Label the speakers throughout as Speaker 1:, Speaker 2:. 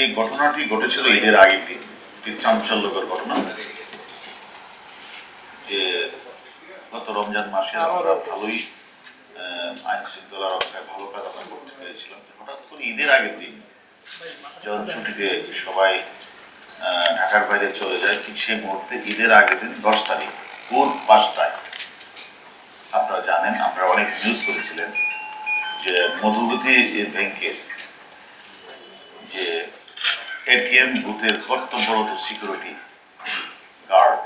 Speaker 1: এই ঘটনাটি ঘটেছিল ঈদের আগের দিন, একটি চাঞ্চল্যকর ঘটনা। যে গত রমজান মাসে আমরা ভালোই আইন শৃঙ্খলা রক্ষায় ভালো কাজ আমরা করতে পেরেছিলাম। হঠাৎ করে ঈদের আগের দিন যখন ছুটিতে সবাই ঢাকার বাইরে চলে যায়, ঠিক সেই মুহূর্তে ঈদের আগের দিন 10 তারিখ ভোর 5টায় আপনারা জানেন, আপনারা অনেক নিউজ করেছিলেন যে মধুমতি ব্যাংকের যে এটিএম বুথের কর্তব্যরত সিকিউরিটি গার্ড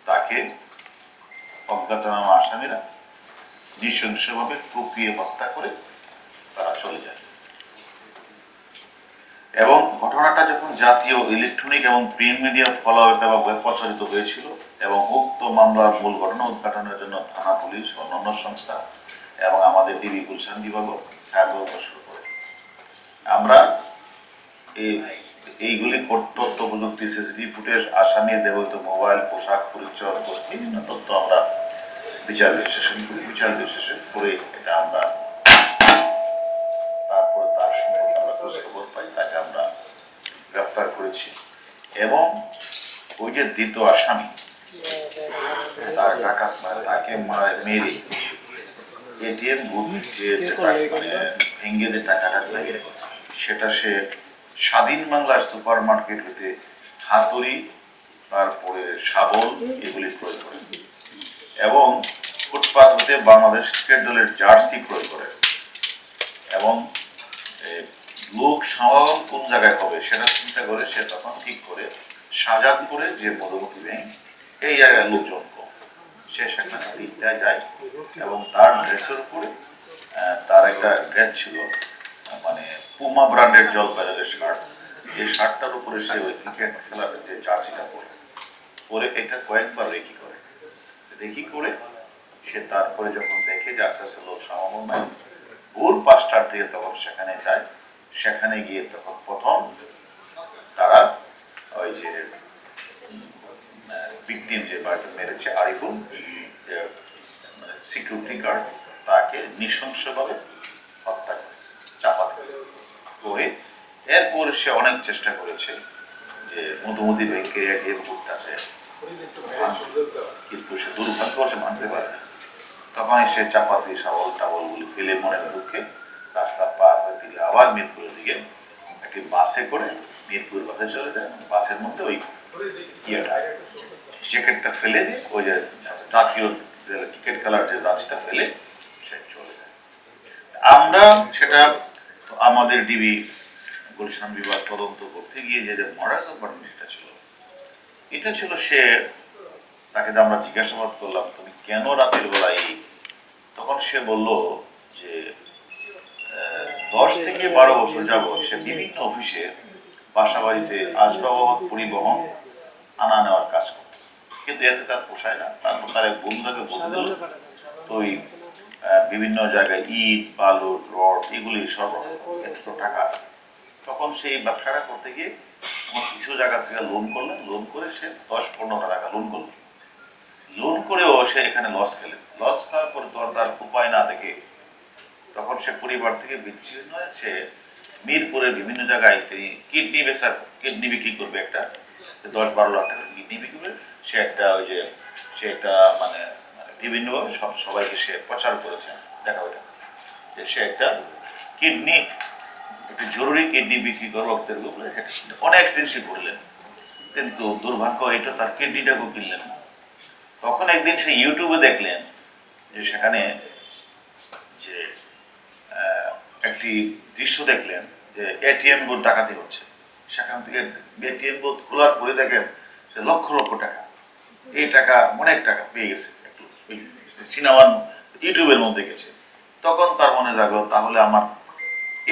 Speaker 1: তাকে অজ্ঞাতনামা আসামিরা নৃশংসভাবে কুপিয়ে হত্যা করে তারা চলে যায়। এবং ঘটনাটা যখন জাতীয় ইলেকট্রনিক এবং প্রিন্ট মিডিয়া ফলোভাবে প্রচারিত হয়েছিল এবং উক্ত মামলার মূল ঘটনা উদ্ঘাটনের জন্য থানা পুলিশ, অন্যান্য সংস্থা এবং আমাদের ডিবি গুলশান বিভাগও সাহায্য শুরু করে, আমরা এইগুলি তথ্য প্রযুক্তি, সিসিটিভি ফুটেজ, আসামির ব্যবহৃত মোবাইল, পোশাক, পরিচয়, বিভিন্ন তথ্য আমরা বিচার বিশ্লেষণ করে এটা আমরা তারপরে তার সম্পর্কে আমরা খোঁজখবর পাই, তাকে আমরা গ্রেফতার করেছি। এবং ওই যে দ্বিতীয় আসামি তার ডাকাত তাকে মেরে এটিএম বুথ ভেঙে যে টাকাটা লাগে সেটা সে স্বাধীন বাংলার সুপার মার্কেট হতে হাতুড়ি, তারপরে শাবল এগুলি ক্রয় করে এবং ফুটপাত হতে বাংলাদেশ ক্রিকেট দলের জার্সি ক্রয় করে এবং লোক সমাগম কোন জায়গায় হবে সেটা চিন্তা করে সে তখন ঠিক করে শাহজাদপুরে যে মধুমতি ব্যাংক এই জায়গায় লোকজন কম, সে সেখানে যায় এবং তার ড্রেসের উপরে তার একটা ড্রেস ছিল, মানে পুমা ব্র্যান্ডের জলপাইয়ের শার্ট, এই শার্টটার উপরে সে ওই ক্রিকেট খেলার যে জার্সিটা পরে এটা কয়েকবার রেকি করে সে তারপরে যখন দেখে যে আস্তে আস্তে লোক সমাগম নাই, ভোর 5টার দিকে তখন সেখানে যায়। সেখানে গিয়ে তখন প্রথম তারা ওই যে ভিকটিম যে মেরেছে আরিফুল সিকিউরিটি গার্ড, তাকে নৃশংসভাবে হত্যা করে চাপাতে করে। এরপরে সে অনেক চেষ্টা করেছে যে মধুমতি ব্যাংকের এটিএম বুথটাতে, কিন্তু সে দুর্ভাগ্যবশে মানতে পারে না। তখনই সে চাপাতি শাবল টাবলগুলি ফেলে মনের দুঃখে রাস্তা পার হয়ে তিনি আবার মিরপুরের দিকে একটি বাসে করে মিরপুর বাসে চলে যায়। বাসের মধ্যে ওই জ্যাকেটটা ফেলে দিয়ে ওই যে জাতীয় ক্রিকেট খেলার যে রাজটা ফেলে সে চলে যায়। আমরা সেটা আমাদের ডিবি গুলশান বিভাগ তদন্ত করতে গিয়ে যে মডাস অফ ঘটনাটা ছিল, এটা ছিল সে তাকে আমরা জিজ্ঞাসাবাদ করলাম তুমি কেন রাতের বেলায়, তখন সে বলল যে 10 থেকে 12 বছর যাবৎ সে বিভিন্ন অফিসে বাসা বাড়িতে আসবাবপত্র পরিবহন আনা নেওয়ার কাজ করত, কিন্তু এতে তার পোষায় না। তারপর তার এক বন্ধুকে বলতে দিল তো ওই বিভিন্ন জায়গায় ইট, বালু, রড এগুলি সব এত টাকা। তখন সেই ব্যবসাটা করতে গিয়ে কিছু জায়গা থেকে লোন করে সে 10-15 টাকা লোন করেও সে এখানে লস খাওয়ার পরে তার উপায় না দেখে তখন সে পরিবার থেকে বিচ্ছিন্ন হয়েছে। মিরপুরের বিভিন্ন জায়গায় তিনি কিডনি বিক্রি করবে, একটা 10-12 লাখ টাকা কিডনি বিক্রি করবে। সে একটা মানে বিভিন্নভাবে সবাইকে সে প্রচার করেছে, দেখা ওইটা যে সে একটা জরুরি কিডনি বিক্রি করে রক্তের উপরে অনেক টেনশন করলেন, কিন্তু দুর্ভাগ্য এটা তার কিডনিটাকেও কিনলেন না। তখন একদিন সে ইউটিউবে দেখলেন যে সেখানে যে একটি দৃশ্য দেখলেন যে এটিএম বুথ ডাকাতি হচ্ছে। সেখান থেকে এটিএম বুথ খোলার পরে দেখেন সে লক্ষ লক্ষ টাকা, এই টাকা অনেক টাকা পেয়ে গেছে, একটু সিনেমার ইউটিউবের মধ্যে গেছে। তখন তার মনে রাখলো তাহলে আমার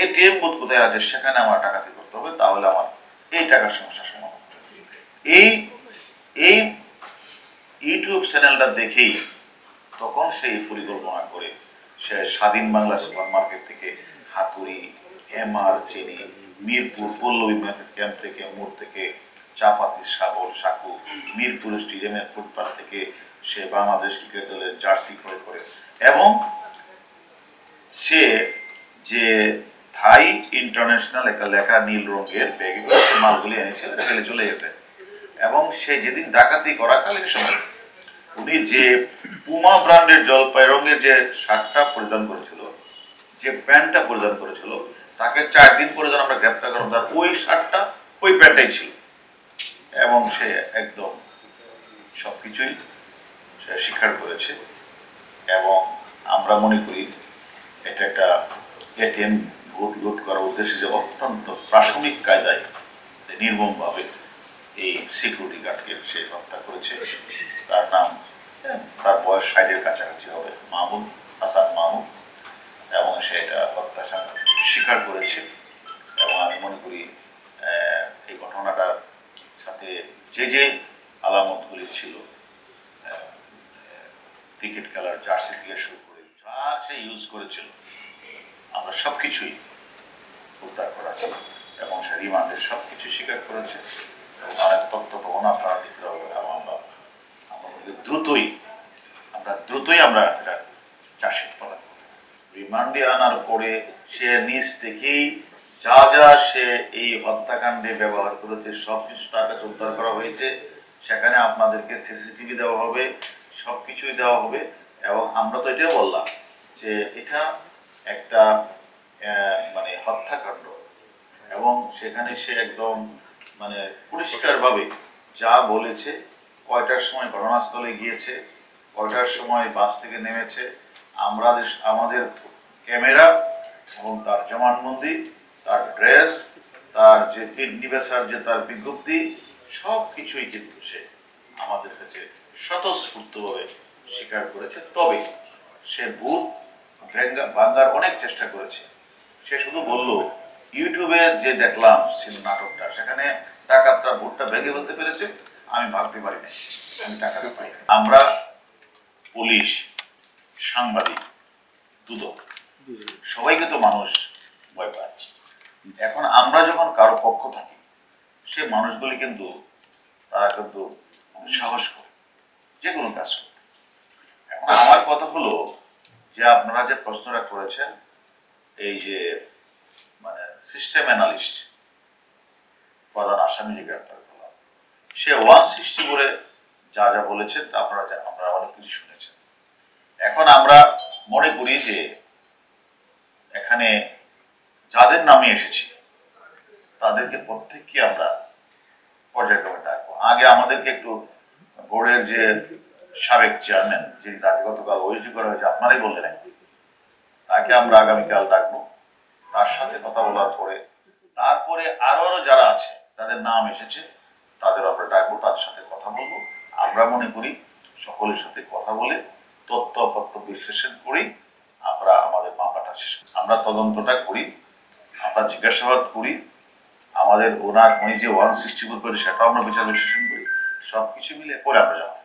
Speaker 1: এটিএম বুথ কোথায় আছে সেখানে আমার ডাকাতি করতে হবে, তাহলে আমার এই টাকার সমস্যার সমাধান। এই ইউটিউব চ্যানেলটা দেখেই তখন সেই পরিকল্পনা করে সে স্বাধীন বাংলা সুপার মার্কেট থেকে হাতুড়ি, এমআর, চিনি, মিরপুর পল্লবী ক্যাম্প থেকে, মোড় থেকে চাপাতি, শাবল, সাকু, মিরপুর স্টেডিয়ামের ফুটপাথ থেকে সে বাংলাদেশ ক্রিকেট দলের জার্সি ক্রয় করে এবং সে যে থাই ইন্টারন্যাশনাল একটা লেখা নীল রঙের ব্যাগে মালগুলি এনেছে, ফেলে চলে গেছে। এবং সে যেদিন ডাকাতি করাকালীন সময় উনি যে পুমা ব্র্যান্ডের জলপাই রঙের যে শার্টটা পরিধান করেছিল, যে প্যান্টটা পরিধান করেছিল, তাকে 4 দিন পরে যখন আমরা গ্রেপ্তার করলাম, তার ওই শার্টটা ওই প্যান্টটাই ছিল। এবং সে একদম সবকিছুই সে স্বীকার করেছে। এবং আমরা মনে করি এটা একটা এটিএম ভোট লুট করার উদ্দেশ্যে যে অত্যন্ত প্রাথমিক কায়দায় নির্মমভাবে এই সিকিউরিটি গার্ডকে সে হত্যা করেছে। তার নাম, তার বয়স 60-এর কাছাকাছি হবে, মাহমুদ হাসান মাহমুদ। এবং সে এটা হত্যা স্বীকার করেছে। এবং আমি মনে করি এই ঘটনাটার সাথে যে যে আলামতগুলি ছিল, ক্রিকেট খেলার জার্সি থেকে শুরু করে যা সে ইউজ করেছিল, আমরা সবকিছুই উদ্ধার করেছি। এবং সে রিমান্ডের সবকিছু স্বীকার করেছে। এবং অনেক তথ্য প্রমাণ আপনারা দিতে হবে। এবং আমরা দ্রুতই আমরা এটা চার্জশিট প্রদান করি। রিমান্ডে আনার পরে সে নিজ থেকেই যা যা সে এই হত্যাকাণ্ডে ব্যবহার করেছে সবকিছু তার কাছে উদ্ধার করা হয়েছে। সেখানে আপনাদেরকে সিসিটিভি দেওয়া হবে, সবকিছুই দেওয়া হবে। এবং আমরা তো এটাও বললাম যে এটা একটা মানে হত্যাকাণ্ড, এবং সেখানে সে একদম মানে পরিষ্কারভাবে যা বলেছে, কয়টার সময় ঘটনাস্থলে গিয়েছে, কয়টার সময় বাস থেকে নেমেছে, আমাদের ক্যামেরা এবং তার জবানবন্দি, তার ড্রেস, তার যে কিডনি বেচার যে তার বিজ্ঞপ্তি, সব কিছুই কিন্তু সে আমাদের কাছে স্বতঃস্ফূর্তভাবে স্বীকার করেছে। তবে সে ভূত ভাঙ্গার অনেক চেষ্টা করেছে। সে শুধু বলল ইউটিউবে যে দেখলাম নাটকটা, সেখানে ডাকাতরা ভূতটা ভেঙে ফেলতে পেরেছে, আমি ভাবতে পারি না, আমি টাকাটা পাই। আমরা পুলিশ, সাংবাদিক, দুদক, সবাইকে তো মানুষ ভয় পায়। এখন আমরা যখন কারো পক্ষ থাকি, সে মানুষগুলি কিন্তু তারা কিন্তু সাহস করে যে কোনো কাজ করে। এখন আমার কথা হলো যে আপনারা যে প্রশ্নটা করেছেন, এই যে মানে সিস্টেম অ্যানালিস্ট প্রধান আসামি যে গ্রেপ্তার করলাম, সে 160 করে যা যা বলেছেন আমরা অনেক কিছু শুনেছেন। এখন আমরা মনে করি যে এখানে যাদের নামে এসেছি তাদেরকে প্রত্যেককে আমরা পর্যায়ক্রমে ডাকবো। আগে আমাদেরকে একটু বোর্ডের যে সাবেক চেয়ারম্যান, যিনি তাকে গতকাল ওইটি করা হয়েছে, আপনারাই বললেন, তাকে আমরা আগামীকাল ডাকবো। তার সাথে কথা বলার পরে তারপরে আরো যারা আছে তাদের নাম এসেছে, তাদের আমরা ডাকবো, তাদের সাথে কথা বলবো। আমরা মনে করি সকলের সাথে কথা বলে তথ্যপত্র বিশ্লেষণ করি আমরা আমাদের মামলাটা শেষ করি। আমরা তদন্তটা করি, আমরা জিজ্ঞাসাবাদ করি, আমাদের উনি যে 160 করে সেটাও আমরা বিচার বিশ্লেষণ করি, সবকিছু মিলে পরে আমরা যাবো।